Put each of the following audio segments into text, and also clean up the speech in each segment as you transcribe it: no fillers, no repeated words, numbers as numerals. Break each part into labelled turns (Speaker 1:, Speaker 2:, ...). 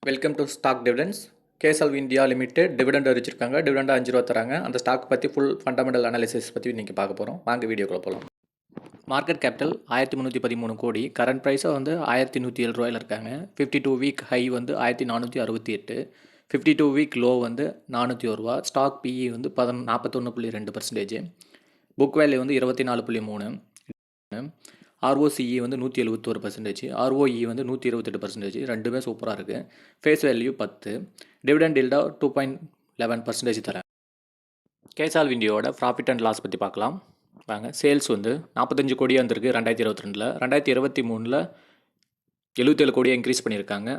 Speaker 1: Welcome to stock dividends. KSLV India limited dividend அறிவிச்சிருக்காங்க. Dividend 5 ரூபா தராங்க. அந்த ஸ்டாக் பற்றி ஃபுல் ஃபண்டமெண்டல் அனாலிசிஸ் பற்றி இன்றைக்கி பார்க்க போகிறோம். வாங்க வீடியோக்குள்ள போகலாம். மார்க்கெட் கேபிட்டல் 1313 கோடி, கரண்ட் ப்ரைஸாக வந்து 1107 ரூபாயில் இருக்காங்க. 52 வீக் ஹை வந்து 1468, 52 வீக் லோ வந்து 401 ரூபா. ஸ்டாக் பிஇ வந்து 41.2%, புக் வேல்யூ வந்து 24.3, ஆர்ஓசிஇ வந்து 171%, ஆர்ஓஇ வந்து 128%, ரெண்டுமே சூப்பராக இருக்குது. ஃபேஸ் வேல்யூ 10, டிவிடெண்ட் ஈல்டாக 2.11% தரேன். கேஎஸ்எல்வி இந்தியாவோட ப்ராஃபிட் அண்ட் லாஸ் பற்றி பார்க்கலாம் வாங்க. சேல்ஸ் வந்து 45 கோடியாக இருந்திருக்கு 2022. 2023 77 கோடியாக இன்க்ரீஸ் பண்ணியிருக்காங்க.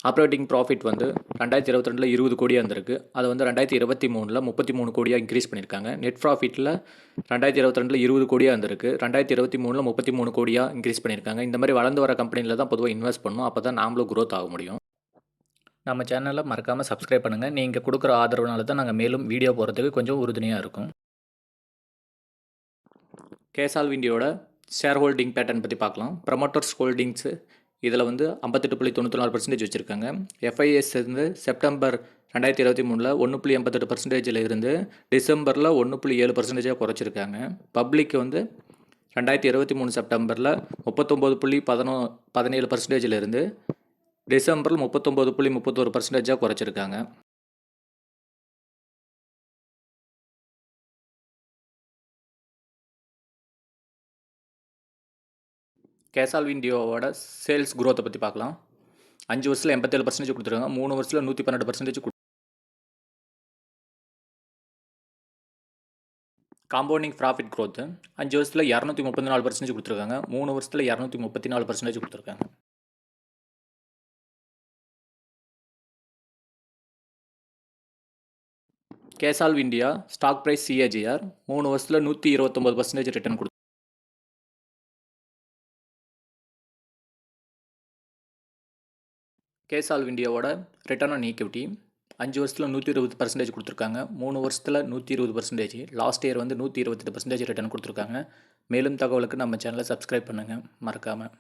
Speaker 1: ஆப்ரேட்டிங் ப்ராஃபிட் வந்து 2022 20 கோடியாக இருந்திருக்கு. அதை வந்து 2023 33 கோடியாக இன்க்ரீஸ் பண்ணியிருக்காங்க. நெட் ப்ராஃபிட்டில் 2022 20 கோடியாக இருந்திருக்கு. 2023 33 கோடியாக இன்க்ரீஸ் பண்ணியிருக்காங்க. இந்த மாதிரி வளர்ந்து வர கம்பெனியில் தான் பொதுவாக இன்வெஸ்ட் பண்ணணும். அப்போ தான் நாமளும் க்ரோத் ஆக முடியும். நம்ம சேனலை மறக்காமல் சப்ஸ்கிரைப் பண்ணுங்கள். நீங்கள் கொடுக்குற ஆதரவுனால தான் நாங்கள் மேலும் வீடியோ போகிறதுக்கு கொஞ்சம் உறுதுணையாக இருக்கும். கேஎஸ்எல்வி இந்தியாவோட ஷேர் ஹோல்டிங் பேட்டர்ன் பற்றி பார்க்கலாம். ப்ரமோட்டர்ஸ் ஹோல்டிங்ஸு இதில் வந்து 58.94% வச்சுருக்காங்க. எஃப்ஐஎஸ் வந்து செப்டம்பர் 2023 1.88% இருந்து டிசம்பரில் 1.7% குறைச்சிருக்காங்க. பப்ளிக் வந்து 2023 செப்டம்பரில் 39.17% இருந்து டிசம்பரில் 39.31% குறைச்சிருக்காங்க. கேஎஸ்எல்வி இந்தியாவோட சேல்ஸ் குரோத்தை பற்றி பார்க்கலாம். 5 வருஷத்தில் 87% கொடுத்துருக்காங்க. 3 வருஷத்தில் 112% காம்பவுண்டிங் ப்ராஃபிட் க்ரோத்து 5 வருஷத்தில் 234% கொடுத்துருக்காங்க. 3 வருஷத்தில் 234% கொடுத்துருக்காங்க. கேஎஸ்எல்வி இந்தியா ஸ்டாக் ப்ரைஸ் சிஏஜிஆர் 3 வருஷத்தில் 129% ரிட்டர்ன் கொடுத்து கேஎஸ்எல்வி இந்தியாவோட ரிட்டர்ன் ஆன் ஈக்விட்டி 5 வருஷத்தில் 120% கொடுத்துருக்காங்க. 3 வருஷத்தில் 120%, லாஸ்ட் இயர் வந்து 128% ரிட்டர்ன் கொடுத்துருக்காங்க. மேலும் தகவலுக்கு நம்ம சேனலை சப்ஸ்கிரைப் பண்ணுங்கள் மறக்காமல்.